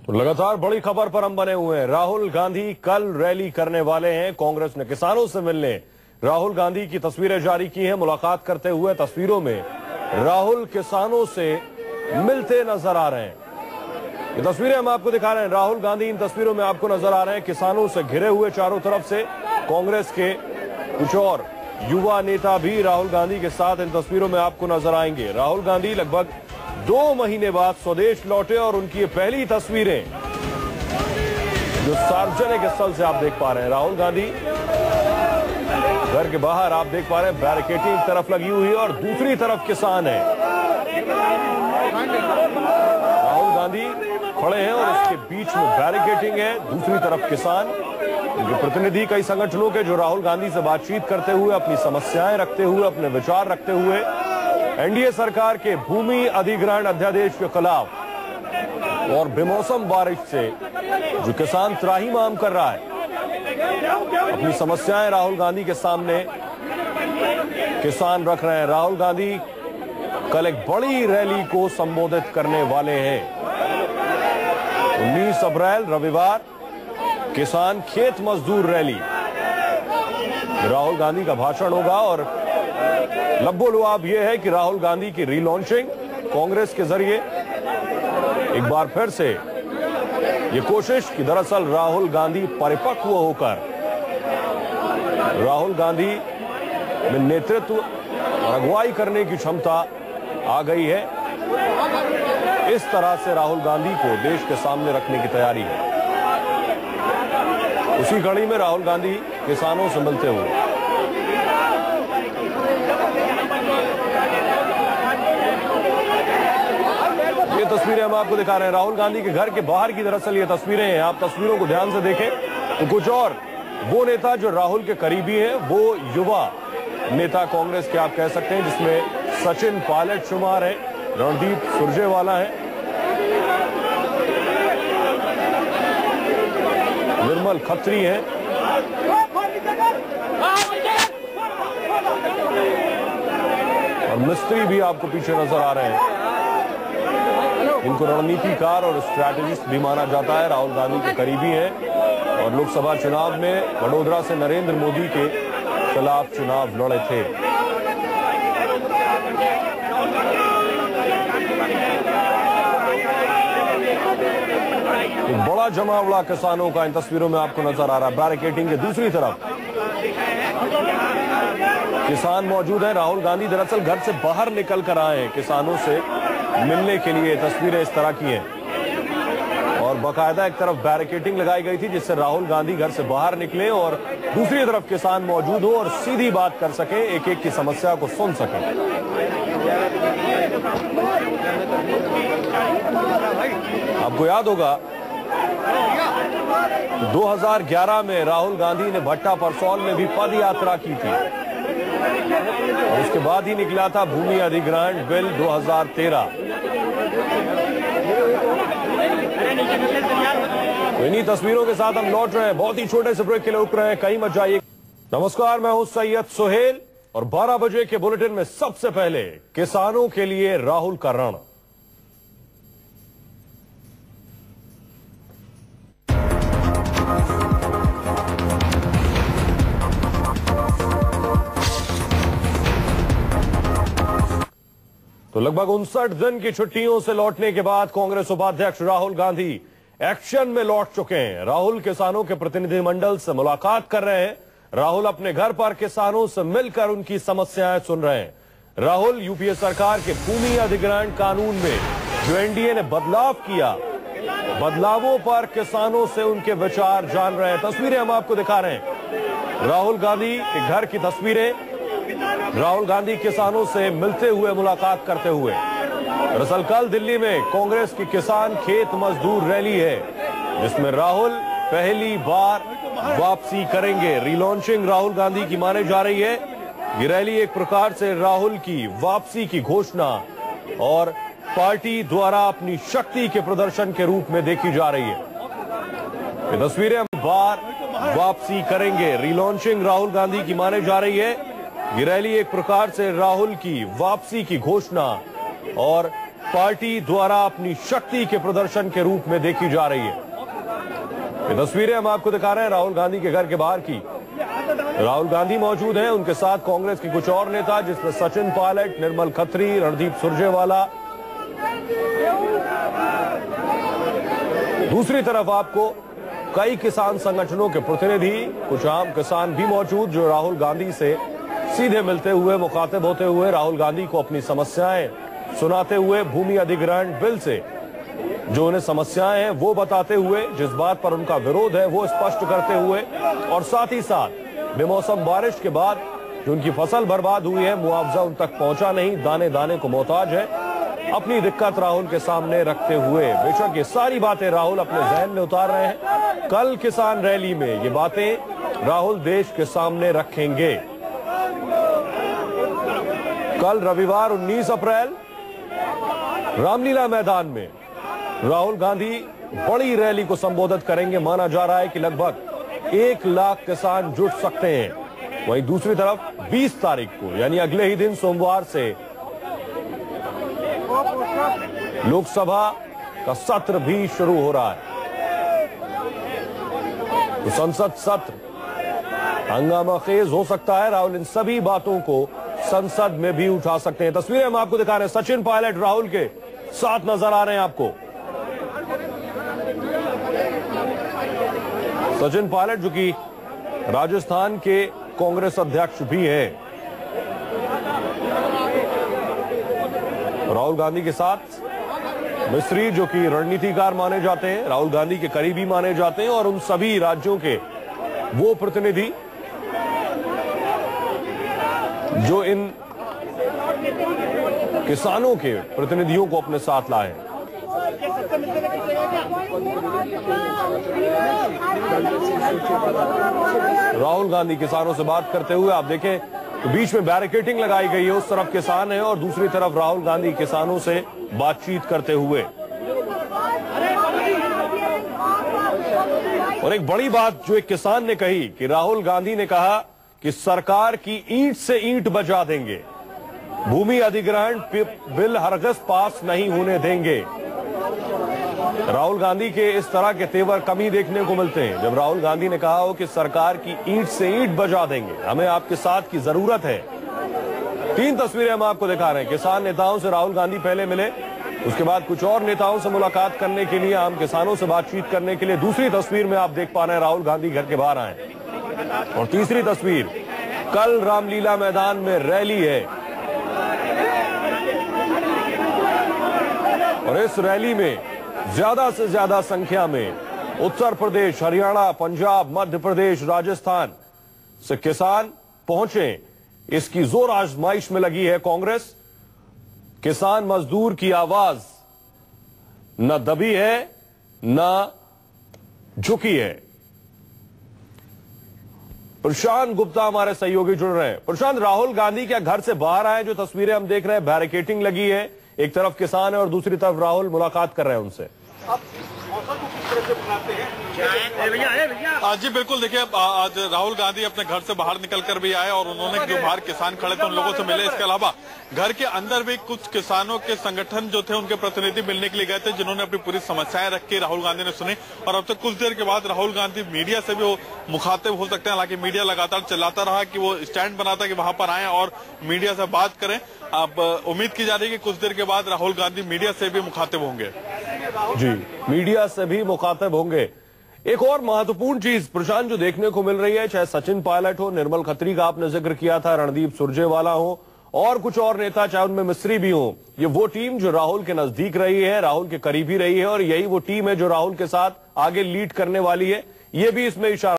तो लगातार बड़ी खबर पर हम बने हुए हैं। राहुल गांधी कल रैली करने वाले हैं। कांग्रेस ने किसानों से मिलने राहुल गांधी की तस्वीरें जारी की हैं। मुलाकात करते हुए तस्वीरों में राहुल किसानों से मिलते नजर आ रहे हैं। ये तस्वीरें हम आपको दिखा रहे हैं। राहुल गांधी इन तस्वीरों में आपको नजर आ रहे हैं, किसानों से घिरे हुए चारों तरफ से। कांग्रेस के कुछ और युवा नेता भी राहुल गांधी के साथ इन तस्वीरों में आपको नजर आएंगे। राहुल गांधी लगभग 2 महीने बाद स्वदेश लौटे और उनकी ये पहली तस्वीरें जो सार्वजनिक स्थल से आप देख पा रहे हैं। राहुल गांधी घर के बाहर आप देख पा रहे हैं, बैरिकेडिंग एक तरफ लगी हुई है और दूसरी तरफ किसान है। राहुल गांधी खड़े हैं और इसके बीच में बैरिकेडिंग है, दूसरी तरफ किसान। जो प्रतिनिधि कई संगठनों के जो राहुल गांधी से बातचीत करते हुए, अपनी समस्याएं रखते हुए, अपने विचार रखते हुए एनडीए सरकार के भूमि अधिग्रहण अध्यादेश के खिलाफ और बेमौसम बारिश से जो किसान त्राहिमाम कर रहा है, अपनी समस्याएं राहुल गांधी के सामने किसान रख रहे हैं। राहुल गांधी कल एक बड़ी रैली को संबोधित करने वाले हैं। 19 अप्रैल रविवार किसान खेत मजदूर रैली, राहुल गांधी का भाषण होगा और लब्बो लुआब यह है कि राहुल गांधी की रीलॉन्चिंग कांग्रेस के जरिए एक बार फिर से ये कोशिश कि दरअसल राहुल गांधी परिपक्व होकर राहुल गांधी में नेतृत्व और अगुवाई करने की क्षमता आ गई है। इस तरह से राहुल गांधी को देश के सामने रखने की तैयारी है। उसी कड़ी में राहुल गांधी किसानों से मिलते हुए ये तस्वीरें हम आपको दिखा रहे हैं। राहुल गांधी के घर के बाहर की दरअसल ये तस्वीरें हैं। आप तस्वीरों को ध्यान से देखें तो कुछ और वो नेता जो राहुल के करीबी हैं, वो युवा नेता कांग्रेस के आप कह सकते हैं, जिसमें सचिन पायलट शुमार है, रणदीप सुरजेवाला है, निर्मल खत्री है और मिस्त्री भी आपको पीछे नजर आ रहे हैं। इनको रणनीतिकार और स्ट्रैटेजिस्ट भी माना जाता है। राहुल गांधी के करीबी हैं और लोकसभा चुनाव में वडोदरा से नरेंद्र मोदी के खिलाफ चुनाव लड़े थे। एक बड़ा जमावड़ा किसानों का इन तस्वीरों में आपको नजर आ रहा है। बैरिकेडिंग के दूसरी तरफ किसान मौजूद है। राहुल गांधी दरअसल घर से बाहर निकल कर आए हैं किसानों से मिलने के लिए। तस्वीरें इस तरह की हैं और बाकायदा एक तरफ बैरिकेडिंग लगाई गई थी जिससे राहुल गांधी घर से बाहर निकले और दूसरी तरफ किसान मौजूद हो और सीधी बात कर सके, एक एक की समस्या को सुन सके। आपको याद होगा 2011 में राहुल गांधी ने भट्टा परसौल में भी पद यात्रा की थी और उसके बाद ही निकला था भूमि अधिग्रहण बिल 2013। तो इन्हीं तस्वीरों के साथ हम लौट रहे हैं। बहुत ही छोटे से ब्रेक के लिए रुक रहे हैं, कहीं मत जाइए। नमस्कार, मैं हूं सैयद सुहेल और 12 बजे के बुलेटिन में सबसे पहले किसानों के लिए राहुल का रण। तो लगभग 59 दिन की छुट्टियों से लौटने के बाद कांग्रेस उपाध्यक्ष राहुल गांधी एक्शन में लौट चुके हैं। राहुल किसानों के प्रतिनिधिमंडल से मुलाकात कर रहे हैं। राहुल अपने घर पर किसानों से मिलकर उनकी समस्याएं सुन रहे हैं। राहुल यूपीए सरकार के भूमि अधिग्रहण कानून में जो एनडीए ने बदलाव किया, बदलावों पर किसानों से उनके विचार जान रहे हैं। तस्वीरें हम आपको दिखा रहे हैं। राहुल गांधी के घर की तस्वीरें, राहुल गांधी किसानों से मिलते हुए, मुलाकात करते हुए। दरअसल कल दिल्ली में कांग्रेस की किसान खेत मजदूर रैली है जिसमें राहुल पहली बार वापसी करेंगे। रीलॉन्चिंग राहुल गांधी की माने जा रही है। ये रैली एक प्रकार से राहुल की वापसी की घोषणा और पार्टी द्वारा अपनी शक्ति के प्रदर्शन के रूप में देखी जा रही है। ये तस्वीरें बार वापसी करेंगे। रीलॉन्चिंग राहुल गांधी की माने जा रही है। ये रैली एक प्रकार से राहुल की वापसी की घोषणा और पार्टी द्वारा अपनी शक्ति के प्रदर्शन के रूप में देखी जा रही है। ये तस्वीरें हम आपको दिखा रहे हैं राहुल गांधी के घर के बाहर की। राहुल गांधी मौजूद हैं, उनके साथ कांग्रेस के कुछ और नेता जिसमें सचिन पायलट, निर्मल खत्री, रणदीप सुरजेवाला। दूसरी तरफ आपको कई किसान संगठनों के प्रतिनिधि, कुछ आम किसान भी मौजूद जो राहुल गांधी से सीधे मिलते हुए, मुखातिब होते हुए राहुल गांधी को अपनी समस्याएं सुनाते हुए, भूमि अधिग्रहण बिल से जो उन्हें समस्याएं हैं वो बताते हुए, जिस बात पर उनका विरोध है वो स्पष्ट करते हुए, और साथ ही साथ बेमौसम बारिश के बाद जो उनकी फसल बर्बाद हुई है, मुआवजा उन तक पहुंचा नहीं, दाने दाने को मोहताज है, अपनी दिक्कत राहुल के सामने रखते हुए। बेशक ये सारी बातें राहुल अपने जहन में उतार रहे हैं। कल किसान रैली में ये बातें राहुल देश के सामने रखेंगे। कल रविवार 19 अप्रैल रामलीला मैदान में राहुल गांधी बड़ी रैली को संबोधित करेंगे। माना जा रहा है कि लगभग 1 लाख किसान जुट सकते हैं। वहीं दूसरी तरफ 20 तारीख को यानी अगले ही दिन सोमवार से लोकसभा का सत्र भी शुरू हो रहा है। तो संसद सत्र हंगामाखेज हो सकता है। राहुल इन सभी बातों को संसद में भी उठा सकते हैं। तस्वीरें हम आपको दिखा रहे हैं, सचिन पायलट राहुल के साथ नजर आ रहे हैं आपको। सचिन पायलट जो कि राजस्थान के कांग्रेस अध्यक्ष भी हैं, राहुल गांधी के साथ मिस्री जो कि रणनीतिकार माने जाते हैं, राहुल गांधी के करीबी माने जाते हैं, और उन सभी राज्यों के वो प्रतिनिधि जो इन किसानों के प्रतिनिधियों को अपने साथ लाए। राहुल गांधी किसानों से बात करते हुए आप देखें तो बीच में बैरिकेडिंग लगाई गई है, उस तरफ किसान है और दूसरी तरफ राहुल गांधी किसानों से बातचीत करते हुए। और एक बड़ी बात जो एक किसान ने कही कि राहुल गांधी ने कहा कि सरकार की ईंट से ईंट बजा देंगे, भूमि अधिग्रहण बिल हरगिज़ पास नहीं होने देंगे। राहुल गांधी के इस तरह के तेवर कम ही देखने को मिलते हैं। जब राहुल गांधी ने कहा हो कि सरकार की ईंट से ईंट बजा देंगे, हमें आपके साथ की जरूरत है। 3 तस्वीरें हम आपको दिखा रहे हैं। किसान नेताओं से राहुल गांधी पहले मिले, उसके बाद कुछ और नेताओं से मुलाकात करने के लिए, आम किसानों से बातचीत करने के लिए। दूसरी तस्वीर में आप देख पा रहे हैं राहुल गांधी घर के बाहर आए, और तीसरी तस्वीर कल रामलीला मैदान में रैली है, और इस रैली में ज्यादा से ज्यादा संख्या में उत्तर प्रदेश, हरियाणा, पंजाब, मध्य प्रदेश, राजस्थान से किसान पहुंचे। इसकी जोर आजमाइश में लगी है कांग्रेस। किसान मजदूर की आवाज न दबी है न झुकी है। प्रशांत गुप्ता हमारे सहयोगी जुड़ रहे हैं। प्रशांत, राहुल गांधी क्या घर से बाहर आए? जो तस्वीरें हम देख रहे हैं, बैरिकेडिंग लगी है, एक तरफ किसान है और दूसरी तरफ राहुल मुलाकात कर रहे हैं उनसे। जी बिल्कुल, देखिए आज राहुल गांधी अपने घर से बाहर निकलकर भी आए और उन्होंने जो बाहर किसान खड़े थे उन लोगों से मिले। इसके अलावा घर के अंदर भी कुछ किसानों के संगठन जो थे उनके प्रतिनिधि मिलने के लिए गए थे, जिन्होंने अपनी पूरी समस्याएं रखी, राहुल गांधी ने सुनी। और अब तक कुछ देर के बाद राहुल गांधी मीडिया से भी वो मुखातिब हो सकते हैं। हालांकि मीडिया लगातार चिल्लाता रहा कि वो स्टैंड बनाता कि वहां पर आए और मीडिया से बात करें। अब उम्मीद की जा रही है कि कुछ देर के बाद राहुल गांधी मीडिया से भी मुखातिब होंगे। जी, मीडिया से भी मुखातिब होंगे। एक और महत्वपूर्ण चीज प्रशांत जो देखने को मिल रही है, चाहे सचिन पायलट हो, निर्मल खत्री का आपने जिक्र किया था, रणदीप सुरजेवाला हो और कुछ और नेता, चाहे उनमें मिस्री भी हो, ये वो टीम जो राहुल के नजदीक रही है, राहुल के करीबी रही है, और यही वो टीम है जो राहुल के साथ आगे लीड करने वाली है। ये भी इसमें इशारा